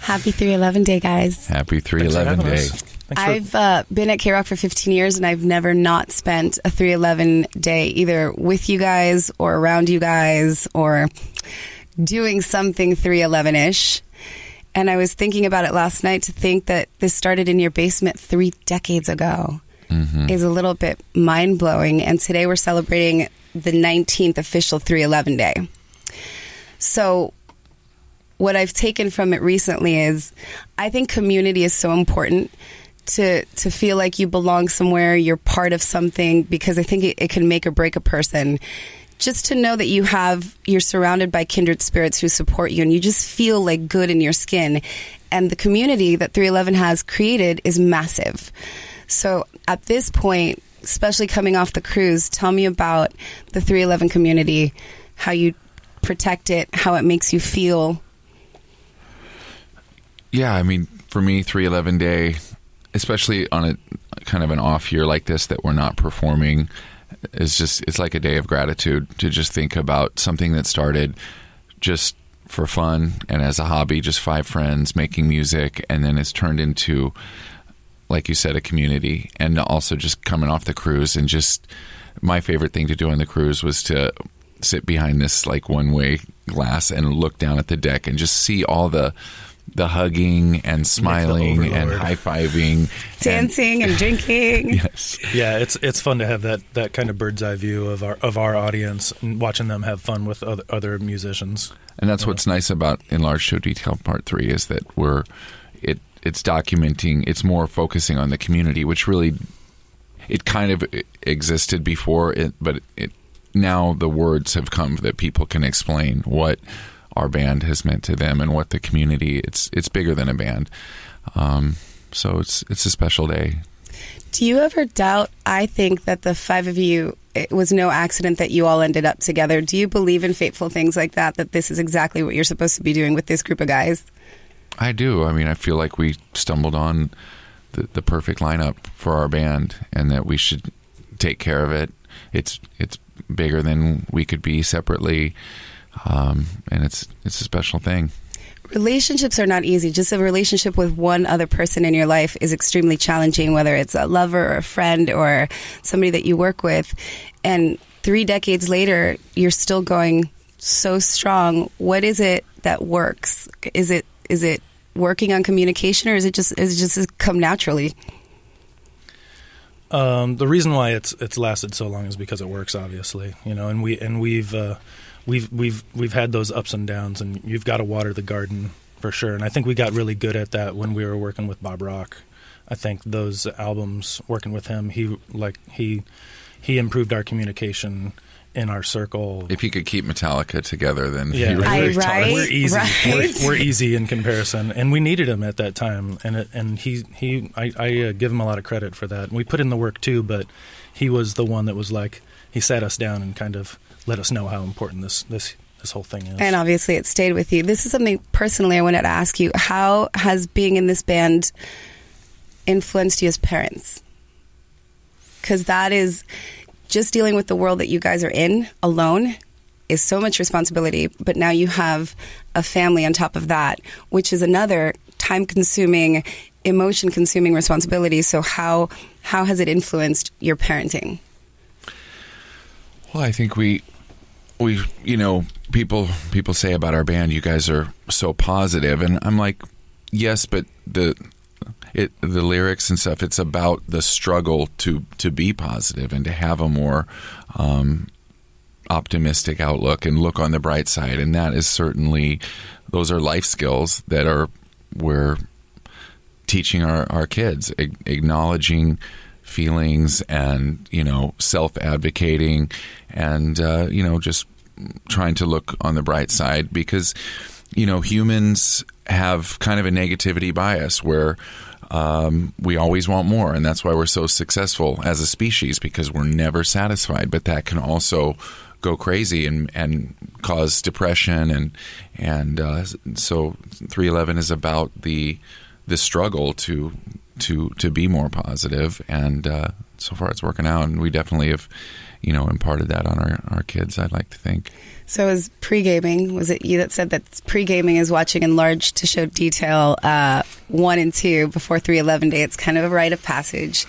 Happy 311 Day, guys. Happy 311 Day. I've been at KROQ for 15 years, and I've never not spent a 311 day either with you guys or around you guys or doing something 311-ish. And I was thinking about it last night to think that this started in your basement 3 decades ago is a little bit mind-blowing. And today we're celebrating the 19th official 311 Day. So what I've taken from it recently is I think community is so important to feel like you belong somewhere, you're part of something, because I think it can make or break a person. Just to know that you're surrounded by kindred spirits who support you and you just feel like good in your skin. And the community that 311 has created is massive. So at this point, especially coming off the cruise, tell me about the 311 community, how you protect it, how it makes you feel. Yeah, I mean, for me, 311 Day, especially on a kind of an off year like this that we're not performing, it's like a day of gratitude to just think about something that started just for fun and as a hobby, just 5 friends making music, and then it's turned into, like you said, a community. And also just coming off the cruise, and just my favorite thing to do on the cruise was to sit behind this like one-way glass and look down at the deck and just see all the hugging and smiling and high-fiving. Dancing and drinking. Yes. Yeah, it's fun to have that kind of bird's eye view of our audience and watching them have fun with other musicians. And that's what's nice about Enlarged Show Detail Part 3 is that it's documenting, it's more focusing on the community, which really, it kind of existed before, but now the words have come that people can explain what our band has meant to them and what the community, it's bigger than a band. So it's a special day. Do you ever doubt, I think that the 5 of you, it was no accident that you all ended up together. Do you believe in fateful things like that this is exactly what you're supposed to be doing with this group of guys? I do. I mean, I feel like we stumbled on the perfect lineup for our band, and that we should take care of it. It's bigger than we could be separately. And it's a special thing. Relationships are not easy. Just a relationship with one other person in your life is extremely challenging, whether it's a lover or a friend or somebody that you work with. And 3 decades later, you're still going so strong. What is it that works? Is it working on communication, or is it just come naturally? The reason why it's lasted so long is because it works, obviously. And we've had those ups and downs, and you've got to water the garden for sure. And I think we got really good at that when we were working with Bob Rock. I think those albums, working with him, he improved our communication in our circle. If he could keep Metallica together, then yeah, we're easy. Right? We're easy in comparison, and we needed him at that time. And I give him a lot of credit for that. And we put in the work too, but he was the one that was like, he sat us down and kind of let us know how important this whole thing is. And obviously it stayed with you. This is something personally I wanted to ask you. How has being in this band influenced you as parents? Because that is just dealing with the world that you guys are in alone is so much responsibility. But now you have a family on top of that, which is another time-consuming, emotion-consuming responsibility. So how has it influenced your parenting? Well, I think we people say about our band, you guys are so positive, and I'm like, yes, but the lyrics and stuff, it's about the struggle to be positive and to have a more optimistic outlook and look on the bright side. And that is certainly, those are life skills that we're teaching our kids, acknowledging feelings and, self-advocating and, just trying to look on the bright side, because, humans have kind of a negativity bias where we always want more, and that's why we're so successful as a species, because we're never satisfied. But that can also go crazy and cause depression, and so 311 is about the struggle to be more positive, and so far it's working out, and we definitely have, imparted that on our kids, I'd like to think. So is pre-gaming, was it you that said that pre-gaming is watching Enlarge to Show Detail 1 and 2 before 311 Day? It's kind of a rite of passage.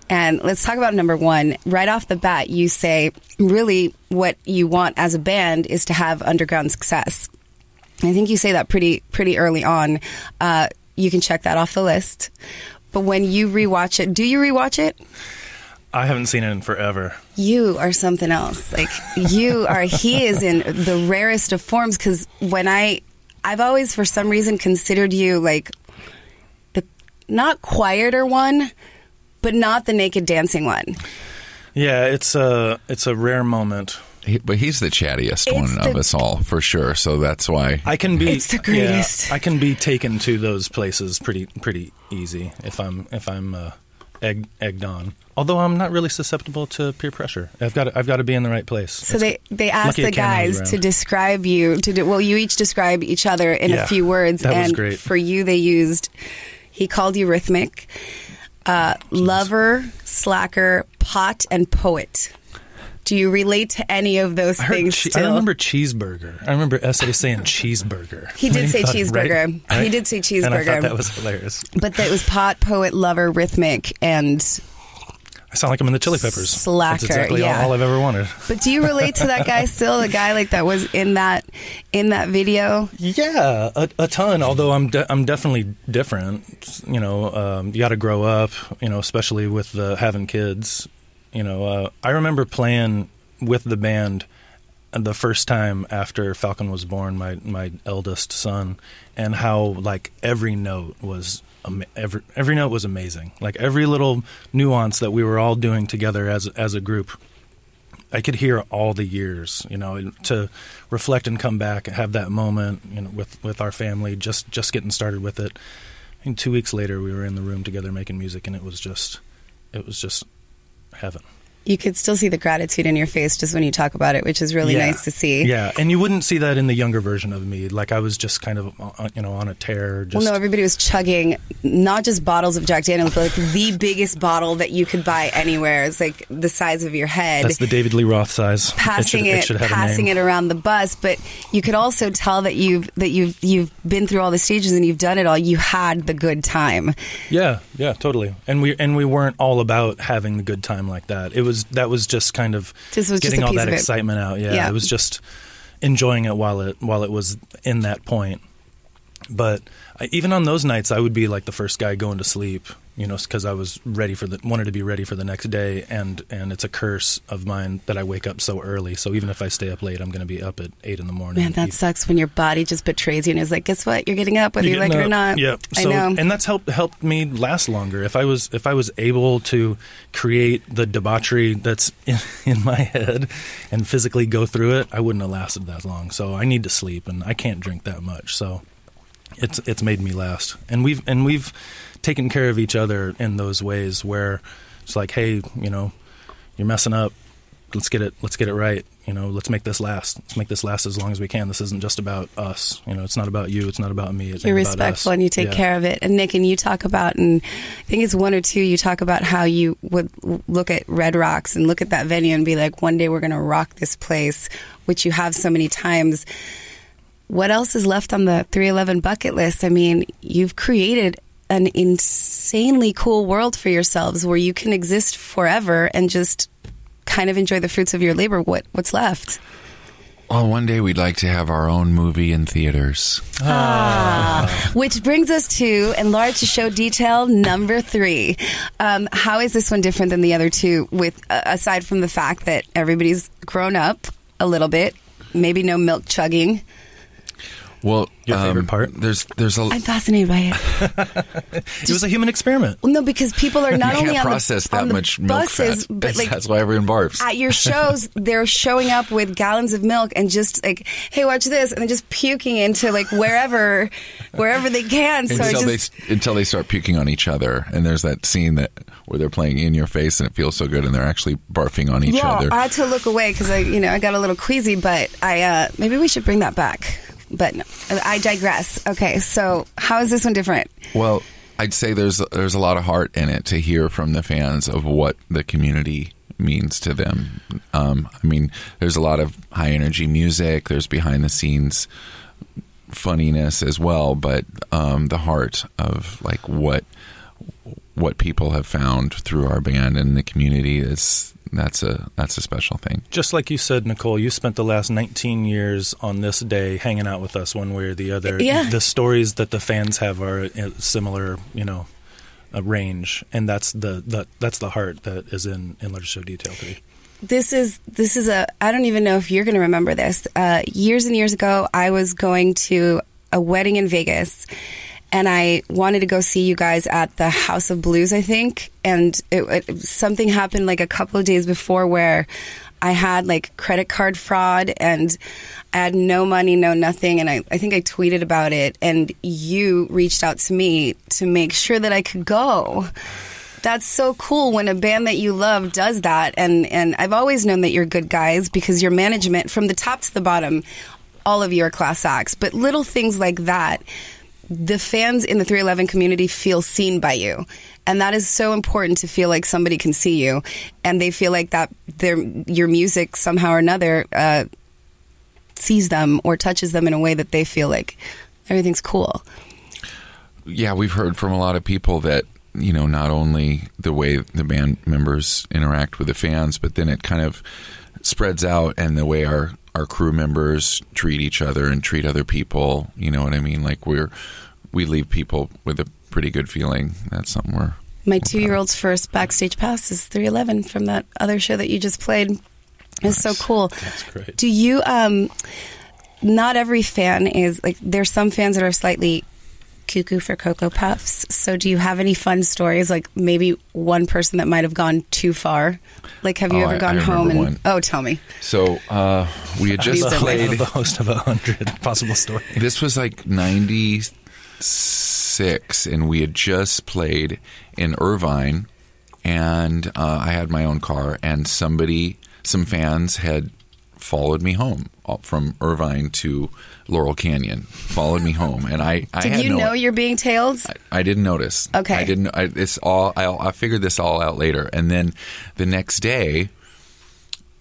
And let's talk about number 1. Right off the bat, you say really what you want as a band is to have underground success. I think you say that pretty early on. You can check that off the list. But when you rewatch it, do you rewatch it? I haven't seen it in forever. You are something else. Like, he is in the rarest of forms, because when I've always, for some reason, considered you like the not quieter one, but not the naked dancing one. Yeah, it's a rare moment. But he's the chattiest one of us all, for sure. So that's why I can be. It's the greatest. Yeah, I can be taken to those places pretty easy if I'm egged on. Although I'm not really susceptible to peer pressure. I've got to be in the right place. So they asked the guys to describe you. You each describe each other in a few words. That and was great. For you, he called you rhythmic, lover, slacker, pot, and poet. Do you relate to any of those things still? I remember cheeseburger. I remember S.A. saying cheeseburger. He did say cheeseburger. Right? He did say cheeseburger. And I thought that was hilarious. But it was pot, poet, lover, rhythmic, and I sound like I'm in the Chili Peppers. Slacker. That's exactly all I've ever wanted. But do you relate to that guy still? The guy like that was in that video? Yeah, a ton. Although I'm definitely different. You got to grow up. Especially with having kids. I remember playing with the band the first time after Falcon was born, my eldest son, and how like every note was amazing. Like every little nuance that we were all doing together as a group, I could hear all the years. To reflect and come back and have that moment, with our family, just getting started with it. And 2 weeks later, we were in the room together making music, and it was just heaven. You could still see the gratitude in your face just when you talk about it, which is really nice to see. Yeah, and you wouldn't see that in the younger version of me. Like I was just kind of, on a tear. Well, no, everybody was chugging not just bottles of Jack Daniels, but like the biggest bottle that you could buy anywhere. It's like the size of your head. That's the David Lee Roth size. Passing it around the bus, but you could also tell that you've been through all the stages and you've done it all. You had the good time. Yeah, totally. And we weren't all about having the good time like that. That was just kind of getting all that excitement out. Yeah, it was just enjoying it while it was in that point. But even on those nights, I would be like the first guy going to sleep, because I was wanted to be ready for the next day, and it's a curse of mine that I wake up so early. So even if I stay up late, I'm going to be up at 8 in the morning. Man, that sucks when your body just betrays you and is like, guess what? You're getting up whether you like it or not. Yeah, I know. And that's helped me last longer. If I was able to create the debauchery that's in my head and physically go through it, I wouldn't have lasted that long. So I need to sleep, and I can't drink that much. So it's made me last. And we've taken care of each other in those ways where it's like, hey, you're messing up. Let's get it right. Let's make this last. Let's make this last as long as we can. This isn't just about us. It's not about you. It's not about me. It's You're about respectful us. and you take care of it. And Nick, and you talk about, and I think it's 1 or 2, you talk about how you would look at Red Rocks and look at that venue and be like, one day we're going to rock this place, which you have so many times. What else is left on the 311 bucket list? I mean, you've created an insanely cool world for yourselves where you can exist forever and just kind of enjoy the fruits of your labor. What's left? Well, one day we'd like to have our own movie in theaters. Which brings us to Enlarge to Show Detail number 3. How is this one different than the other two, with aside from the fact that everybody's grown up a little bit, maybe no milk chugging? Well, your favorite part? I'm fascinated by it. It was a human experiment. Well, no, because people are not you only can't on process the, that on the much milk buses, fat. but like that's why everyone barfs. At your shows, they're showing up with gallons of milk and just like, hey, watch this, and then just puking into like wherever they can. So until they start puking on each other, and there's that scene where they're playing In Your Face, and it feels so good, and they're actually barfing on each other. I had to look away because I got a little queasy, but maybe we should bring that back. But no, I digress. Okay, so how is this one different? Well, I'd say there's a lot of heart in it to hear from the fans of what the community means to them. I mean, there's a lot of high energy music. There's behind the scenes funniness as well, but the heart of like what people have found through our band and the community that's a special thing. Just like you said, Nicole, you spent the last 19 years on this day hanging out with us one way or the other. Yeah. The stories that the fans have are similar, a range, and that's the heart that is in Let Us Show Detail 3. This is I don't even know if you're going to remember this. Years and years ago, I was going to a wedding in Vegas, and I wanted to go see you guys at the House of Blues, I think. And something happened like a couple of days before where I had like credit card fraud and I had no money, no nothing. And I think I tweeted about it, and you reached out to me to make sure that I could go. That's so cool when a band that you love does that. And I've always known that you're good guys because your management, from the top to the bottom, all of you are class acts. But little things like that, the fans in the 311 community feel seen by you. And that is so important, to feel like somebody can see you. And they feel like that your music somehow or another sees them or touches them in a way that they feel like everything's cool. Yeah, we've heard from a lot of people that, not only the way the band members interact with the fans, but then it kind of spreads out, and the way our crew members treat each other and treat other people. You know what I mean? Like we leave people with a pretty good feeling. That's something we're... My 2-year-old's first backstage pass is 311 from that other show that you just played. It's so cool. That's great. Do you, not every fan is, like, there's some fans that are slightly cuckoo for Cocoa Puffs. So do you have any fun stories, like maybe one person that might have gone too far? Like, have you ever gone home and... one. Oh, tell me. So we had just played... the host of 100 possible stories. This was like 96, and we had just played in Irvine, and I had my own car, and some fans had followed me home from Irvine to Laurel Canyon. Followed me home, and I did you know you're being tailed? I didn't notice. Okay, I didn't. I figured this all out later, and then the next day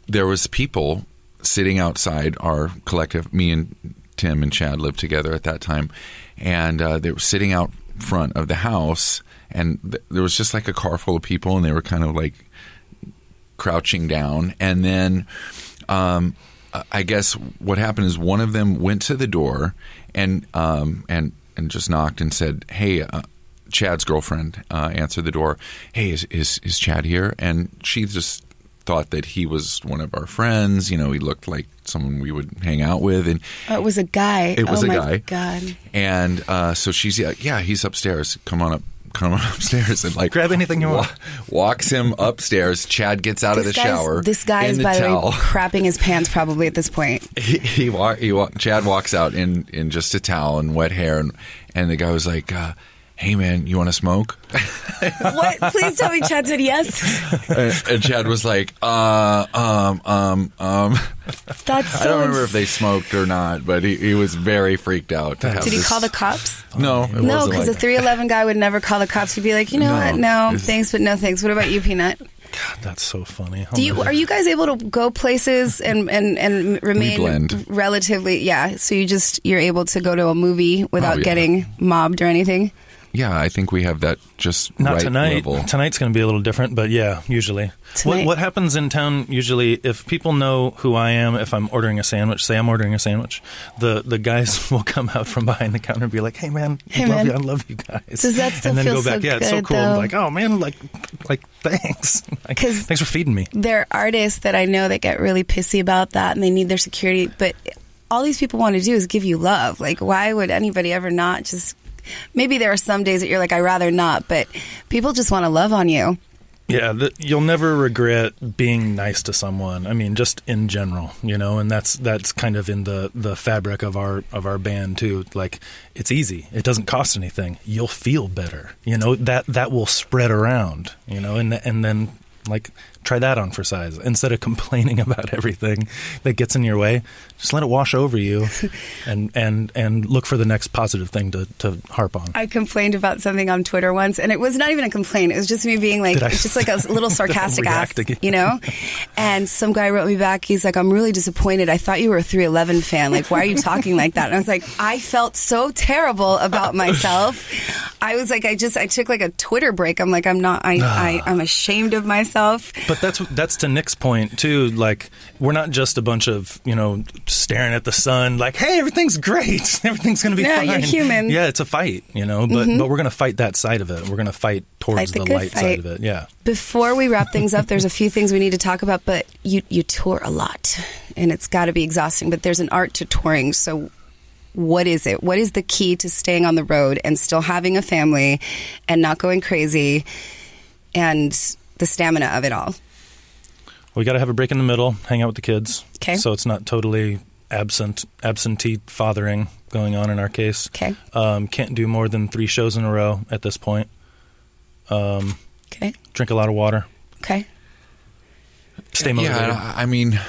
there was people sitting outside our collective. Me and Tim and Chad lived together at that time, and they were sitting out front of the house, and there was just like a car full of people, and they were kind of like crouching down, and then I guess what happened is one of them went to the door and just knocked and said, "Hey," Chad's girlfriend answered the door. "Hey, is Chad here?" And she just thought that he was one of our friends. He looked like someone we would hang out with. And it was a guy. It was a guy. Oh my God. And so she's yeah, he's upstairs. Come on upstairs, and like grab anything you want. Walks him upstairs. Chad gets out of the shower. This guy is, by the way, crapping his pants probably at this point. Chad walks out in just a towel and wet hair, and the guy was like, "Hey man, you want to smoke?" What? Please tell me Chad said yes. And Chad was like, That's so I don't remember if they smoked or not, but he was very freaked out. Did he call the cops? No, no, because the 311 guy would never call the cops. He'd be like, what? No, thanks, but no thanks. What about you, P-Nut? God, that's so funny. Are you guys able to go places and remain relatively? Yeah, so you're able to go to a movie without getting mobbed or anything? Yeah, I think we have that just not right tonight. level. Tonight's going to be a little different, but yeah, usually. What happens in town usually, if people know who I am, if I'm ordering a sandwich, say I'm ordering a sandwich, the guys will come out from behind the counter and be like, "Hey man, I love you guys." Does that still and then feel go back, so yeah, good, it's so cool. though? Like, oh man, like thanks. Thanks for feeding me. There are artists that I know that get really pissy about that and they need their security, but all these people want to do is give you love. Like, why would anybody ever not just... Maybe there are some days that you're like, I'd rather not, but people just want to love on you. Yeah, you'll never regret being nice to someone. I mean, just in general, and that's kind of in the fabric of our band too. Like, it's easy. It doesn't cost anything. You'll feel better. That will spread around. And then Like, try that on for size. Instead of complaining about everything that gets in your way, just let it wash over you and look for the next positive thing to harp on. I complained about something on Twitter once, and it was not even a complaint. It was just me being like, it's just like a little sarcastic ass, you know? And some guy wrote me back. He's like, I'm really disappointed. I thought you were a 311 fan. Like, why are you talking like that? And I was like, I felt so terrible about myself. I was like, I took like a Twitter break. I'm like, I'm ashamed of myself. But that's to Nick's point too. Like, we're not just a bunch of, staring at the sun like, hey, everything's great, everything's going to be fine. You're human. Yeah, it's a fight, but we're going to fight that side of it. We're going to fight towards the light side of it. Yeah. Before we wrap things up, there's a few things we need to talk about, but you tour a lot and it's got to be exhausting, but there's an art to touring. So what is it? What is the key to staying on the road and still having a family and not going crazy, and the stamina of it all? We got to have a break in the middle, hang out with the kids. Okay. So it's not totally absentee fathering going on in our case. Okay. Can't do more than 3 shows in a row at this point. Okay. Drink a lot of water. Okay. Stay motivated. Yeah, I mean,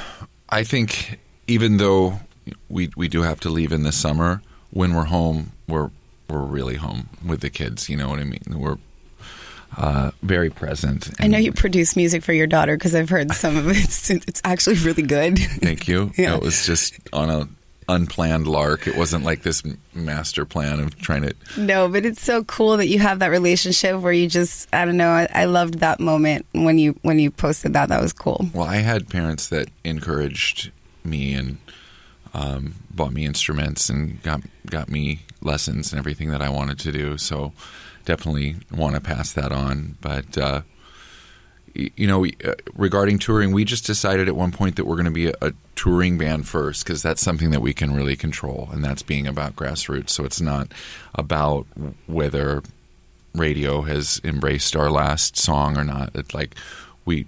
I think even though we do have to leave in the summer, when we're home, we're really home with the kids. You know what I mean? We're very present. I know you produce music for your daughter because I've heard some of it. It's actually really good. Thank you. Yeah. It was just on an unplanned lark. It wasn't like this master plan of trying to... No, but it's so cool that you have that relationship where you just, I don't know, I loved that moment when you posted that. That was cool. Well, I had parents that encouraged me and bought me instruments and got me lessons and everything that I wanted to do. So definitely want to pass that on. But, regarding touring, we just decided at one point that we're going to be a touring band first, because that's something that we can really control, and that's being about grassroots. So it's not about whether radio has embraced our last song or not. It's like we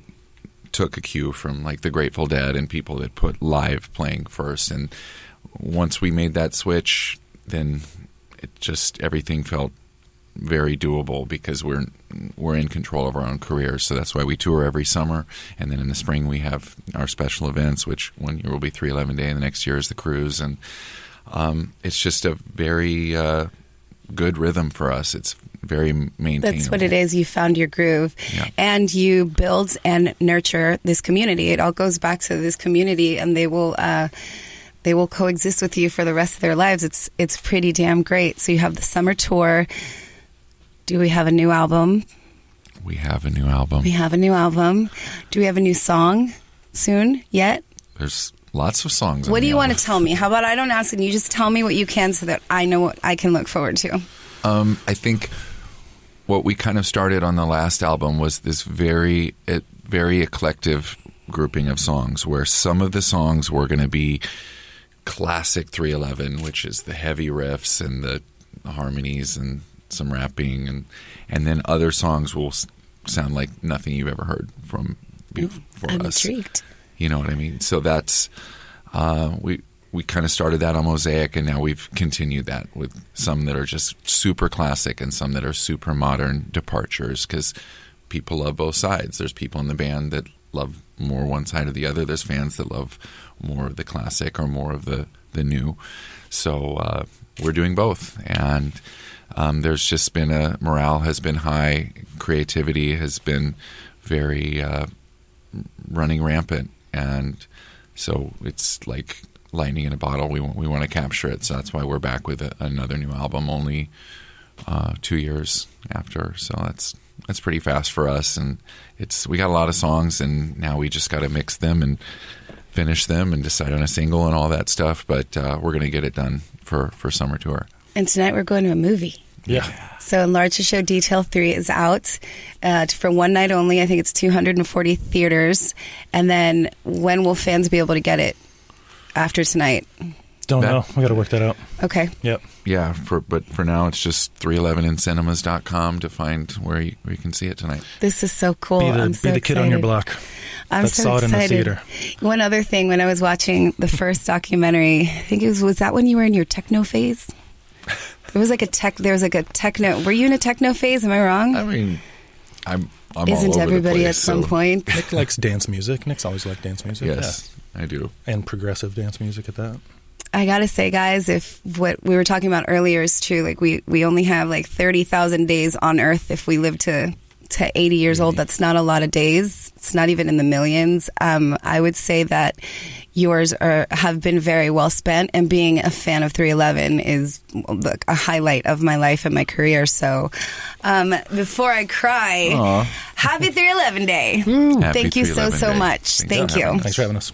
took a cue from like the Grateful Dead and people that put live playing first. And once we made that switch, then everything felt very doable, because we're in control of our own careers. So that's why we tour every summer, and then in the spring we have our special events, which one year will be 311 Day and the next year is the cruise. And it's just a very good rhythm for us. It's very maintainable. That's what it is. You found your groove. Yeah. And you build and nurture this community. It all goes back to this community, and they will coexist with you for the rest of their lives. It's pretty damn great. So you have the summer tour. Do we have a new album? We have a new album. We have a new album. Do we have a new song soon yet? There's lots of songs. What do you want to tell me? How about I don't ask and you just tell me what you can, so that I know what I can look forward to? I think what we kind of started on the last album was this very eclectic grouping of songs, where some of the songs were going to be classic 311, which is the heavy riffs and the harmonies and some rapping, and then other songs will sound like nothing you've ever heard from before I'm us. intrigued. You know what I mean? So that's we kind of started that on Mosaic, and now we've continued that with some that are just super classic and some that are super modern departures, because people love both sides. There's people in the band that love more one side or the other. There's fans that love more of the classic or more of the new. So we're doing both, and there's just been morale has been high, creativity has been very running rampant, and so it's like lightning in a bottle. We want to capture it, so that's why we're back with another new album only 2 years after. So that's pretty fast for us, and we got a lot of songs, and now we just got to mix them and finish them and decide on a single and all that stuff. But we're going to get it done for summer tour. And tonight we're going to a movie. Yeah. So Enlarge the Show Detail 3 is out for one night only. I think it's 240 theaters. And then when will fans be able to get it after tonight? Don't know. We got to work that out. Okay. Yep. Yeah, but for now it's just 311incinemas.com to find where you can see it tonight. This is so cool. I'm so be the kid on your block. I'm so saw it excited. in the theater. One other thing, when I was watching the first documentary, I think was that when you were in your techno phase? There was like a techno. Were you in a techno phase? Am I wrong? I mean, I'm Isn't all over everybody the at place, some so- point? Nick likes dance music. Nick's always liked dance music. Yes, I do. Yeah. And progressive dance music at that. I gotta say, guys, if what we were talking about earlier is true, like we only have like 30,000 days on Earth. If we live to 80 years old, that's not a lot of days. It's not even in the millions. I would say that yours have been very well spent, and being a fan of 311 is a highlight of my life and my career. So before I cry, happy 311 Day. Happy Thank you so 311 Day. much. Thanks Thank for you. having us. Thanks for having us.